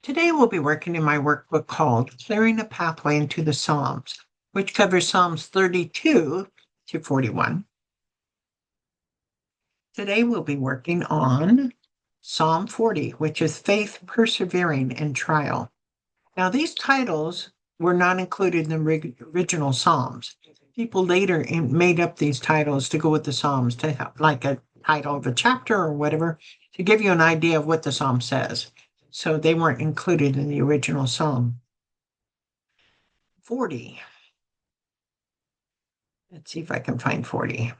Today we'll be working in my workbook called Clearing a Pathway into the Psalms, which covers Psalms 32 to 41. Today we'll be working on Psalm 40, which is Faith, Persevering, and Trial. Now, these titles were not included in the original Psalms. People later made up these titles to go with the Psalms, to have like a title of a chapter or whatever, to give you an idea of what the Psalm says. So they weren't included in the original Psalm. 40. Let's see if I can find 40.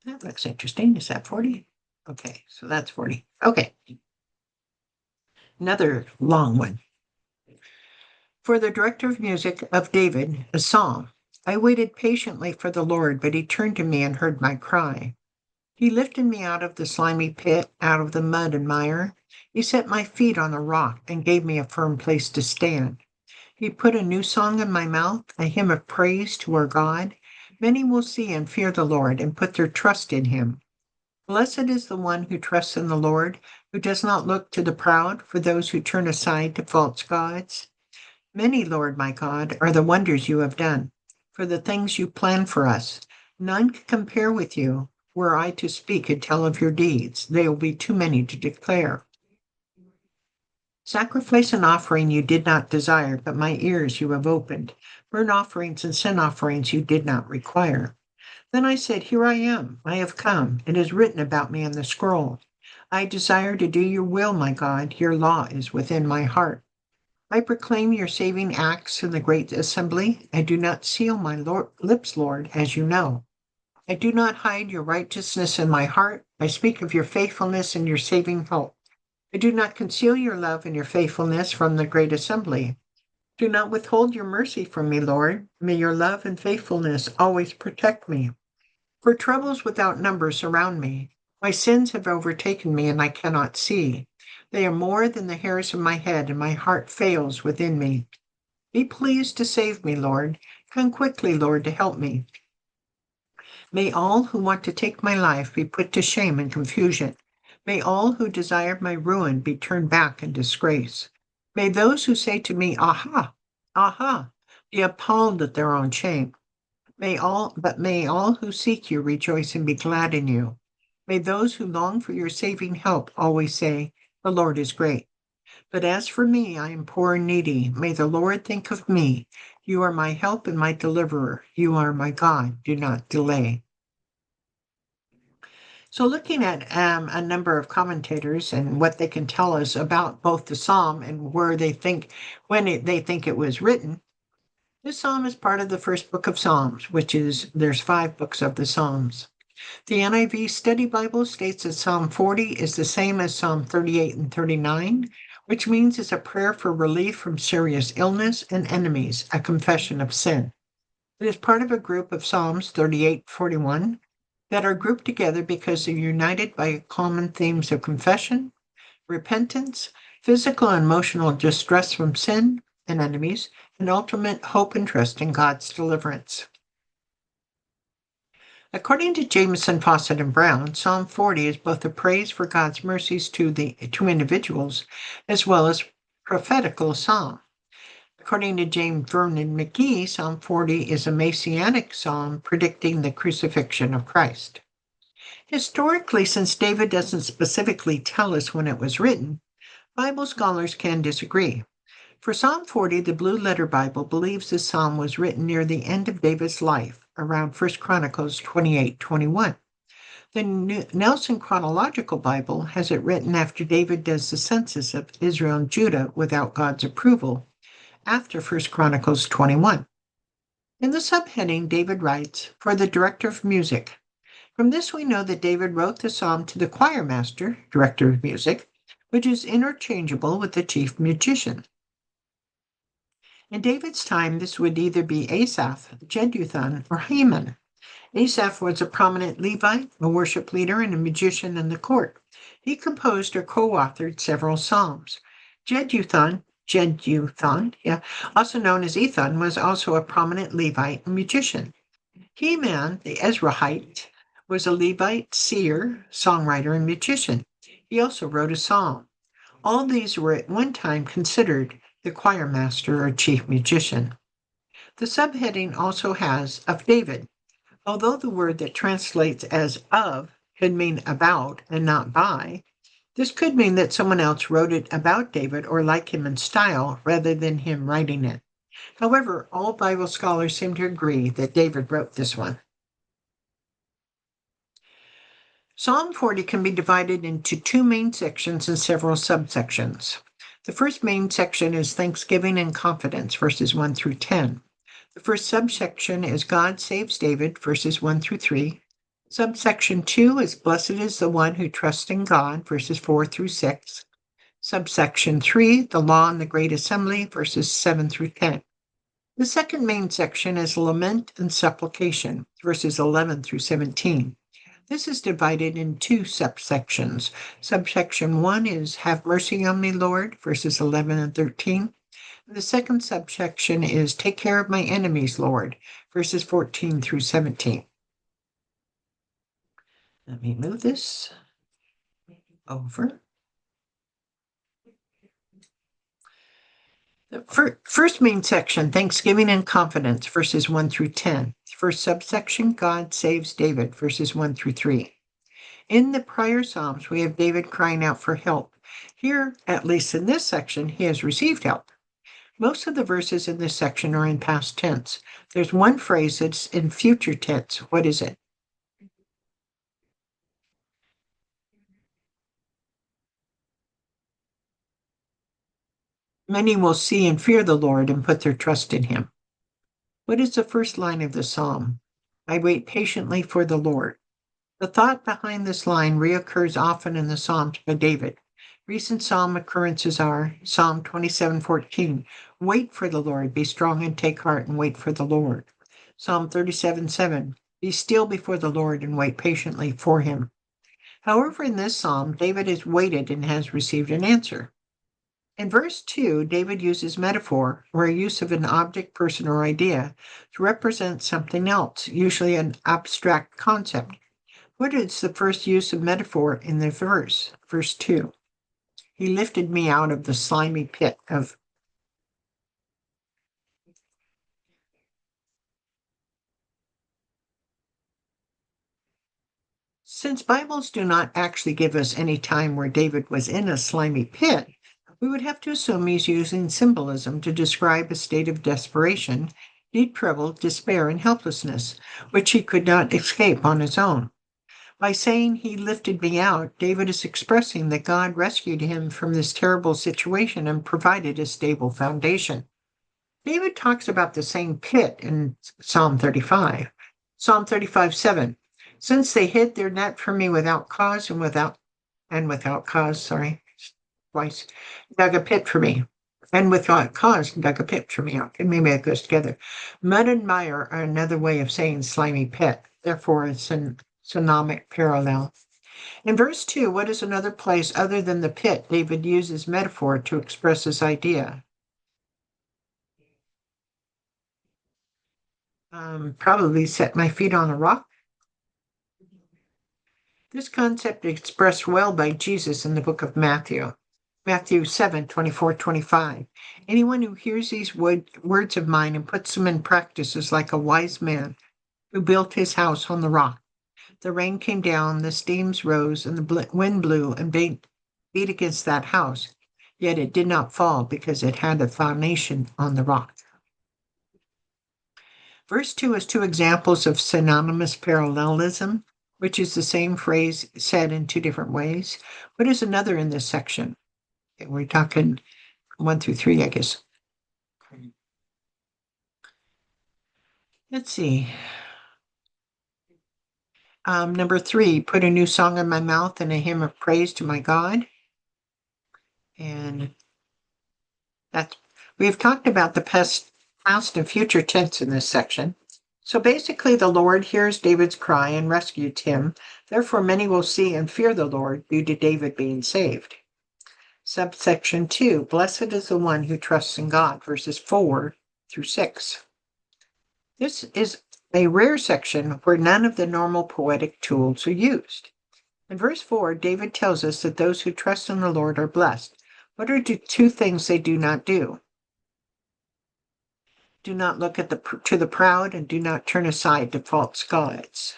That looks interesting. Is that 40? Okay, so that's 40. Okay, another long one. For the director of music of David, a psalm. I waited patiently for the Lord, but he turned to me and heard my cry. He lifted me out of the slimy pit, out of the mud and mire. He set my feet on the rock and gave me a firm place to stand. He put a new song in my mouth, a hymn of praise to our God. Many will see and fear the Lord and put their trust in him. Blessed is the one who trusts in the Lord, who does not look to the proud, for those who turn aside to false gods. Many, Lord my God, are the wonders you have done, for the things you plan for us. None can compare with you. Were I to speak and tell of your deeds, they will be too many to declare. Sacrifice and offering you did not desire, but my ears you have opened. Burnt offerings and sin offerings you did not require. Then I said, Here I am, I have come. It is written about me in the scroll. I desire to do your will, my God. Your law is within my heart. I proclaim your saving acts in the great assembly. I do not seal my lips, Lord, as you know. I do not hide your righteousness in my heart. I speak of your faithfulness and your saving help. I do not conceal your love and your faithfulness from the great assembly. Do not withhold your mercy from me, Lord. May your love and faithfulness always protect me. For troubles without number surround me. My sins have overtaken me, and I cannot see. They are more than the hairs of my head, and my heart fails within me. Be pleased to save me, Lord. Come quickly, Lord, to help me. May all who want to take my life be put to shame and confusion. May all who desire my ruin be turned back in disgrace. May those who say to me, Aha, aha, be appalled at their own shame. May all who seek you rejoice and be glad in you. May those who long for your saving help always say, The Lord is great. But as for me, I am poor and needy. May the Lord think of me. You are my help and my deliverer. You are my God. Do not delay. So, looking at a number of commentators and what they can tell us about both the psalm and where they think, they think it was written, this psalm is part of the first book of Psalms, which is, there's 5 books of the Psalms. The NIV Study Bible states that Psalm 40 is the same as Psalm 38 and 39, which means it's a prayer for relief from serious illness and enemies, a confession of sin. It is part of a group of Psalms 38, 41 that are grouped together because they're united by common themes of confession, repentance, physical and emotional distress from sin and enemies, and ultimate hope and trust in God's deliverance. According to Jameson, Fawcett, and Brown, Psalm 40 is both a praise for God's mercies to individuals as well as prophetical psalm. According to James Vernon McGee, Psalm 40 is a messianic psalm predicting the crucifixion of Christ. Historically, since David doesn't specifically tell us when it was written, Bible scholars can disagree. For Psalm 40, the Blue Letter Bible believes this psalm was written near the end of David's life, around 1 Chronicles 28:21. The Nelson Chronological Bible has it written after David does the census of Israel and Judah without God's approval, after 1 Chronicles 21. In the subheading, David writes, For the director of music. From this we know that David wrote the psalm to the choir master, director of music, which is interchangeable with the chief musician. In David's time, this would either be Asaph, Jeduthun, or Heman. Asaph was a prominent Levite, a worship leader, and a magician in the court. He composed or co-authored several psalms. Jeduthun, also known as Ethan, was also a prominent Levite and magician. Heman, the Ezrahite, was a Levite, seer, songwriter, and magician. He also wrote a psalm. All these were at one time considered the choir master or chief musician. The subheading also has of David. Although the word that translates as of could mean about and not by, this could mean that someone else wrote it about David or like him in style rather than him writing it. However, all Bible scholars seem to agree that David wrote this one. Psalm 40 can be divided into two main sections and several subsections. The first main section is Thanksgiving and Confidence, verses 1 through 10. The first subsection is God Saves David, verses 1 through 3. Subsection 2 is Blessed is the one who trusts in God, verses 4 through 6. Subsection 3, The Law and the Great Assembly, verses 7 through 10. The second main section is Lament and Supplication, verses 11 through 17. This is divided in two subsections. Subsection 1 is Have Mercy on Me, Lord, verses 11 and 13. The second subsection is Take Care of My Enemies, Lord, verses 14 through 17. Let me move this over. The first main section, Thanksgiving and Confidence, verses 1 through 10. First subsection, God Saves David, verses 1 through 3. In the prior Psalms, we have David crying out for help. Here, at least in this section, he has received help. Most of the verses in this section are in past tense. There's one phrase that's in future tense. What is it? Many will see and fear the Lord and put their trust in him. What is the first line of the psalm? I wait patiently for the Lord. The thought behind this line reoccurs often in the Psalms by David. Recent psalm occurrences are Psalm 27:14, wait for the Lord, be strong and take heart and wait for the Lord. Psalm 37:7, be still before the Lord and wait patiently for him. However, in this psalm, David has waited and has received an answer. In verse 2, David uses metaphor, or a use of an object, person, or idea, to represent something else, usually an abstract concept. What is the first use of metaphor in the verse? Verse 2. He lifted me out of the slimy pit of. Since Bibles do not actually give us any time where David was in a slimy pit, we would have to assume he's using symbolism to describe a state of desperation, deep trouble, despair, and helplessness, which he could not escape on his own. By saying he lifted me out, David is expressing that God rescued him from this terrible situation and provided a stable foundation. David talks about the same pit in Psalm 35. Psalm 35:7. Since they hid their net from me without cause twice, dug a pit for me. And without cause, dug a pit for me. Okay, maybe it goes together. Mud and mire are another way of saying slimy pit. Therefore, it's an synonymic parallel. In verse 2, what is another place other than the pit David uses metaphor to express his idea? Probably set my feet on a rock. This concept is expressed well by Jesus in the book of Matthew. Matthew 7:24-25. Anyone who hears these words of mine and puts them in practice is like a wise man who built his house on the rock. The rain came down, the streams rose, and the wind blew and beat against that house. Yet it did not fall because it had a foundation on the rock. Verse 2 is two examples of synonymous parallelism, which is the same phrase said in two different ways. What is another in this section? Okay, we're talking 1 through 3, I guess. Let's see. Number 3, put a new song in my mouth and a hymn of praise to my God. And we have talked about the past and future tense in this section. So basically, the Lord hears David's cry and rescues him. Therefore, many will see and fear the Lord due to David being saved. Subsection 2, blessed is the one who trusts in God, verses 4 through 6. This is a rare section where none of the normal poetic tools are used. In verse 4, David tells us that those who trust in the Lord are blessed. What are the two things they do not do? Do not look at to the proud, and do not turn aside to false gods.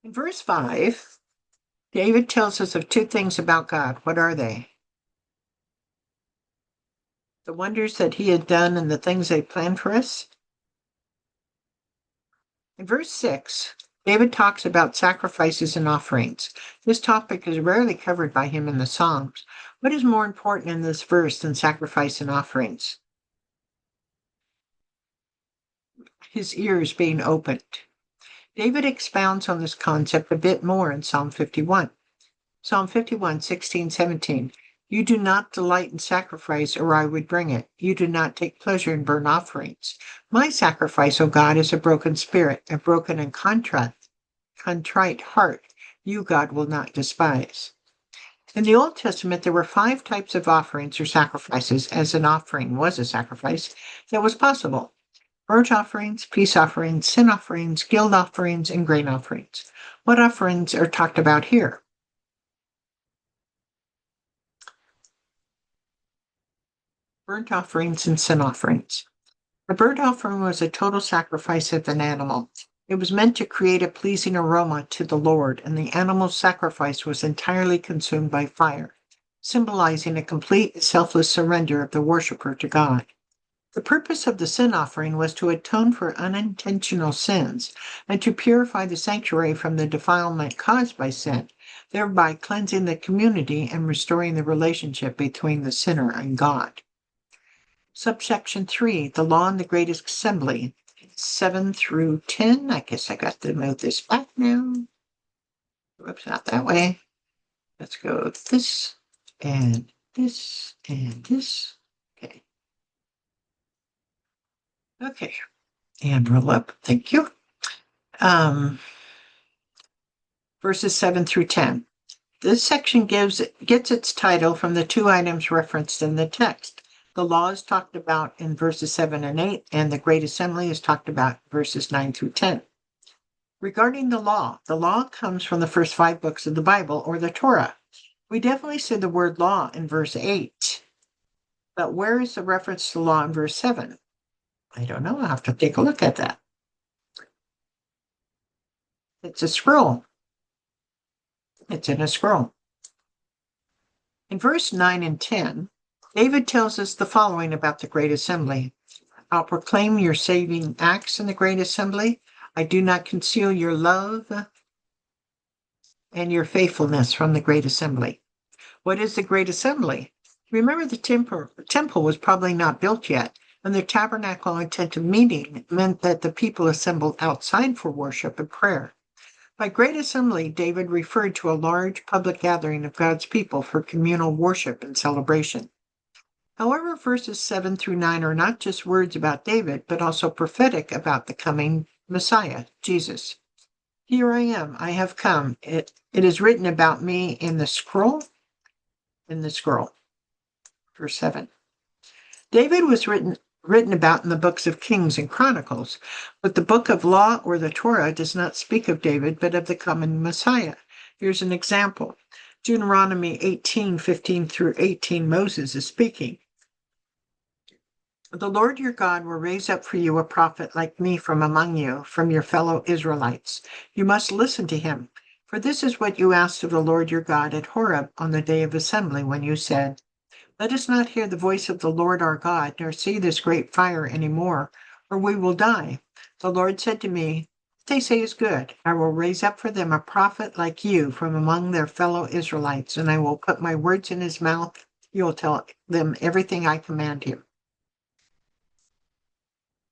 In verse 5, David tells us of two things about God. What are they? The wonders that he had done and the things they planned for us. In verse 6, David talks about sacrifices and offerings. This topic is rarely covered by him in the Psalms. What is more important in this verse than sacrifice and offerings? His ears being opened. David expounds on this concept a bit more in Psalm 51. Psalm 51, 16, 17. You do not delight in sacrifice, or I would bring it. You do not take pleasure in burnt offerings. My sacrifice, O God, is a broken spirit, a broken and contrite heart. You, God, will not despise. In the Old Testament, there were 5 types of offerings or sacrifices, as an offering was a sacrifice, that was possible: burnt offerings, peace offerings, sin offerings, guilt offerings, and grain offerings. What offerings are talked about here? Burnt offerings and sin offerings. The burnt offering was a total sacrifice of an animal. It was meant to create a pleasing aroma to the Lord, and the animal's sacrifice was entirely consumed by fire, symbolizing a complete and selfless surrender of the worshiper to God. The purpose of the sin offering was to atone for unintentional sins and to purify the sanctuary from the defilement caused by sin, thereby cleansing the community and restoring the relationship between the sinner and God. Subsection 3, the law in the Great Assembly, 7 through 10. I guess I got to move this back now. Whoops, not that way. Let's go this and this and this. Okay. Okay. And roll up. Thank you. Verses 7 through 10. This section gets its title from the 2 items referenced in the text. The law is talked about in verses 7 and 8, and the Great Assembly is talked about in verses 9 through 10. Regarding the law comes from the first 5 books of the Bible, or the Torah. We definitely see the word law in verse 8. But where is the reference to law in verse 7? I don't know. I'll have to take a look at that. It's a scroll. It's in a scroll. In verse 9 and 10, David tells us the following about the Great Assembly. I'll proclaim your saving acts in the Great Assembly. I do not conceal your love and your faithfulness from the Great Assembly. What is the Great Assembly? Remember, the temple was probably not built yet, and the tabernacle and tent of meeting meant that the people assembled outside for worship and prayer. By Great Assembly, David referred to a large public gathering of God's people for communal worship and celebration. However, verses 7 through 9 are not just words about David, but also prophetic about the coming Messiah, Jesus. Here I am, I have come. It is written about me in the scroll. Verse 7. David was written about in the books of Kings and Chronicles, but the book of Law or the Torah does not speak of David, but of the coming Messiah. Here's an example. Deuteronomy 18:15 through 18, Moses is speaking. The Lord your God will raise up for you a prophet like me from among you, from your fellow Israelites. You must listen to him, for this is what you asked of the Lord your God at Horeb on the day of assembly, when you said, let us not hear the voice of the Lord our God, nor see this great fire any more, or we will die. The Lord said to me, what they say is good. I will raise up for them a prophet like you from among their fellow Israelites, and I will put my words in his mouth. You will tell them everything I command you.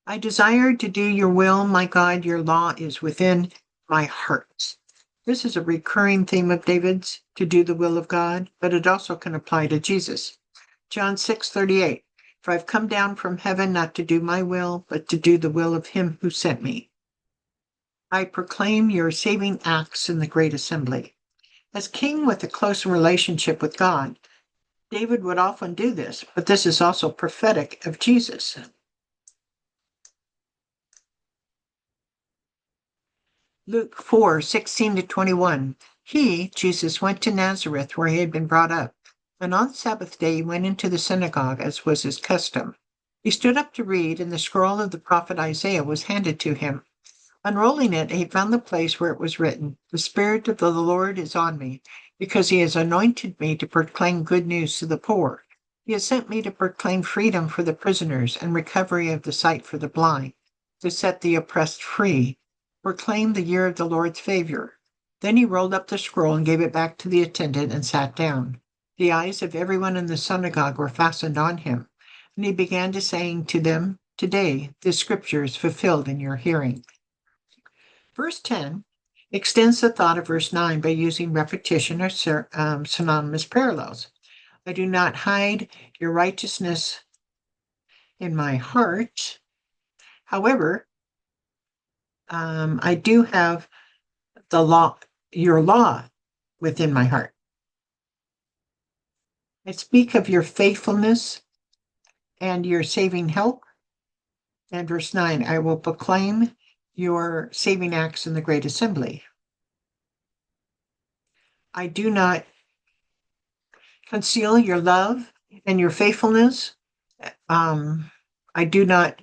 I desire to do your will, my God. Your law is within my heart. This is a recurring theme of David's, to do the will of God, but it also can apply to Jesus. John 6:38, for I've come down from heaven not to do my will, but to do the will of him who sent me. I proclaim your saving acts in the Great Assembly. As king with a close relationship with God, David would often do this, but this is also prophetic of Jesus. Luke 4:16-21. He, Jesus, went to Nazareth where he had been brought up. And on the Sabbath day he went into the synagogue as was his custom. He stood up to read, and the scroll of the prophet Isaiah was handed to him. Unrolling it, he found the place where it was written, "The Spirit of the Lord is on me, because he has anointed me to proclaim good news to the poor. He has sent me to proclaim freedom for the prisoners and recovery of the sight for the blind, to set the oppressed free, proclaim the year of the Lord's favor." Then he rolled up the scroll and gave it back to the attendant and sat down. The eyes of everyone in the synagogue were fastened on him, and he began to saying to them, "Today this scripture is fulfilled in your hearing." Verse 10 extends the thought of verse 9 by using repetition or synonymous parallels. I do not hide your righteousness in my heart. However, I do have your law within my heart. I speak of your faithfulness and your saving help. And verse 9, I will proclaim your saving acts in the great assembly. I do not conceal your love and your faithfulness. I do not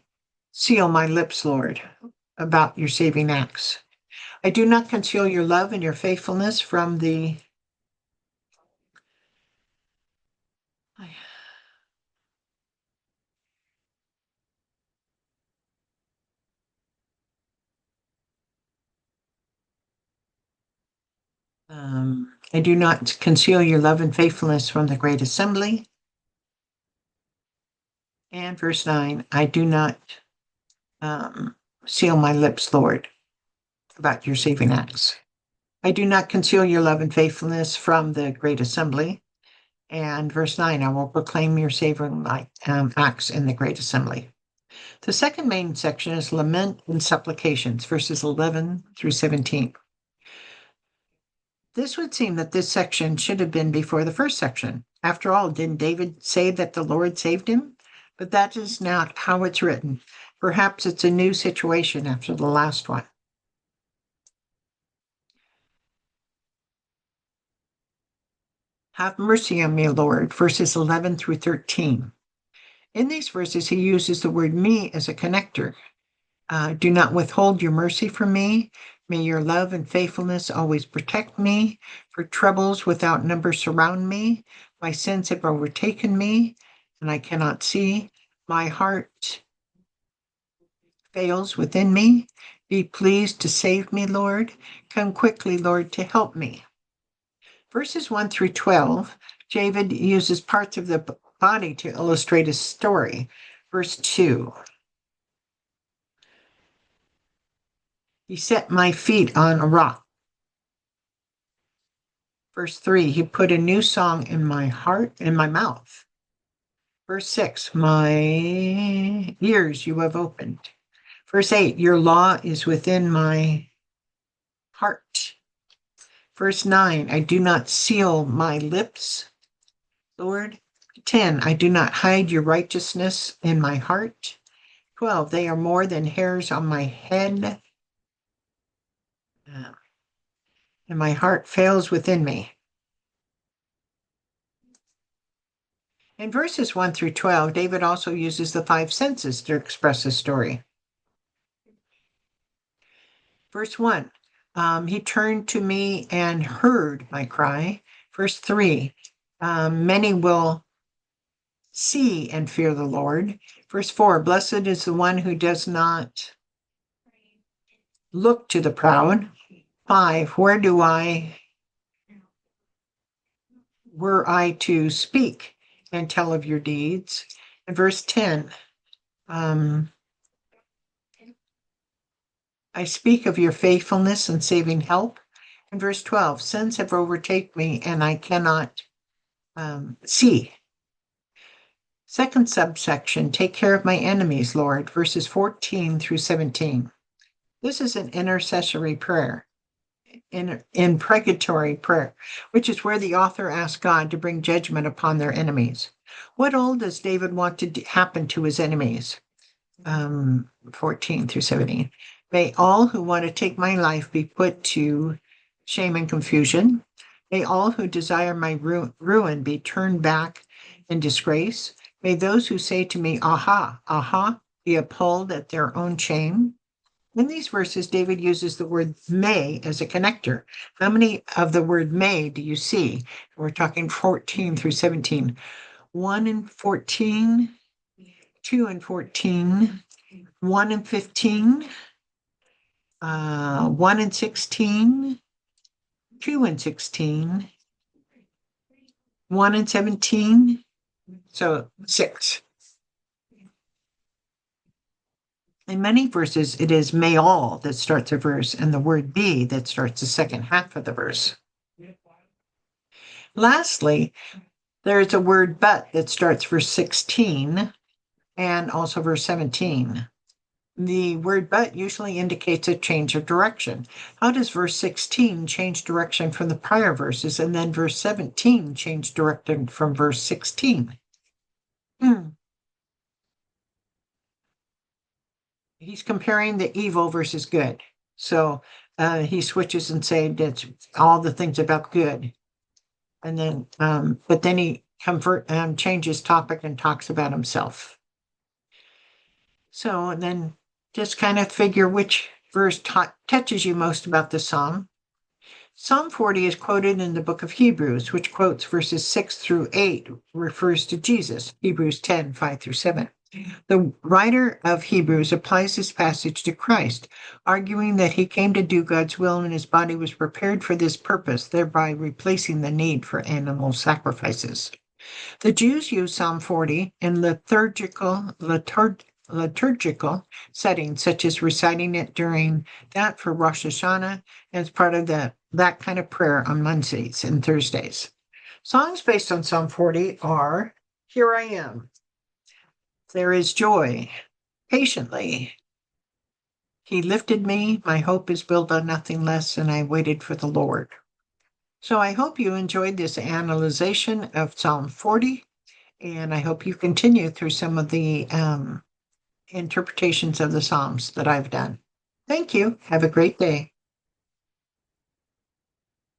seal my lips, Lord, about your saving acts. I do not conceal your love and your faithfulness from the I do not conceal your love and faithfulness from the great assembly. And verse 9, I do not seal my lips, Lord, about your saving acts. I do not conceal your love and faithfulness from the great assembly. And verse 9, I will proclaim your saving acts in the great assembly. The second main section is lament and supplications, verses 11 through 17. This would seem that this section should have been before the first section. After all, didn't David say that the Lord saved him? But that is not how it's written. Perhaps it's a new situation after the last one. Have mercy on me, Lord, verses 11 through 13. In these verses, he uses the word me as a connector. Do not withhold your mercy from me. May your love and faithfulness always protect me. For troubles without number surround me. My sins have overtaken me, and I cannot see. My heart fails within me. Be pleased to save me, Lord. Come quickly, Lord, to help me. Verses 1 through 12, David uses parts of the body to illustrate his story. Verse 2. He set my feet on a rock. Verse 3, he put a new song in my heart, in my mouth. Verse 6, my ears you have opened. Verse 8, your law is within my heart. Verse 9, I do not seal my lips, Lord. 10, I do not hide your righteousness in my heart. 12, they are more than hairs on my head. And my heart fails within me. In verses 1 through 12, David also uses the 5 senses to express his story. Verse 1, he turned to me and heard my cry. Verse 3, many will see and fear the Lord. Verse 4, blessed is the one who does not look to the proud. 5, were I to speak and tell of your deeds? And verse 10, I speak of your faithfulness and saving help. And verse 12, sins have overtaken me and I cannot see. Second subsection, take care of my enemies, Lord, verses 14 through 17. This is an intercessory prayer, imprecatory prayer, which is where the author asks God to bring judgment upon their enemies. What all does David want to happen to his enemies? 14 through 17. May all who want to take my life be put to shame and confusion. May all who desire my ruin be turned back in disgrace. May those who say to me, aha, aha, be appalled at their own shame. In these verses, David uses the word may as a connector. How many of the word may do you see? We're talking 14 through 17. 1 and 14, 2 and 14, 1 and 15, 1 and 16, 2 and 16, 1 and 17, so 6. In many verses, it is may all that starts a verse and the word be that starts the second half of the verse. Lastly, there's a word but that starts verse 16 and also verse 17. The word but usually indicates a change of direction. How does verse 16 change direction from the prior verses and then verse 17 change direction from verse 16? He's comparing the evil versus good. So he switches and says that's all the things about good. And then, but then he changes topic and talks about himself. So and then just kind of figure which verse touches you most about the psalm. Psalm 40 is quoted in the book of Hebrews, which quotes verses 6 through 8, refers to Jesus, Hebrews 10, 5 through 7. The writer of Hebrews applies this passage to Christ, arguing that he came to do God's will and his body was prepared for this purpose, thereby replacing the need for animal sacrifices. The Jews used Psalm 40 in liturgical settings, such as reciting it during that for Rosh Hashanah as part of that kind of prayer on Mondays and Thursdays. Songs based on Psalm 40 are Here I Am, There is Joy, Patiently, He Lifted Me, My Hope is Built on Nothing Less, and I Waited for the Lord. So I hope you enjoyed this analyzation of Psalm 40, and I hope you continue through some of the interpretations of the Psalms that I've done. Thank you. Have a great day.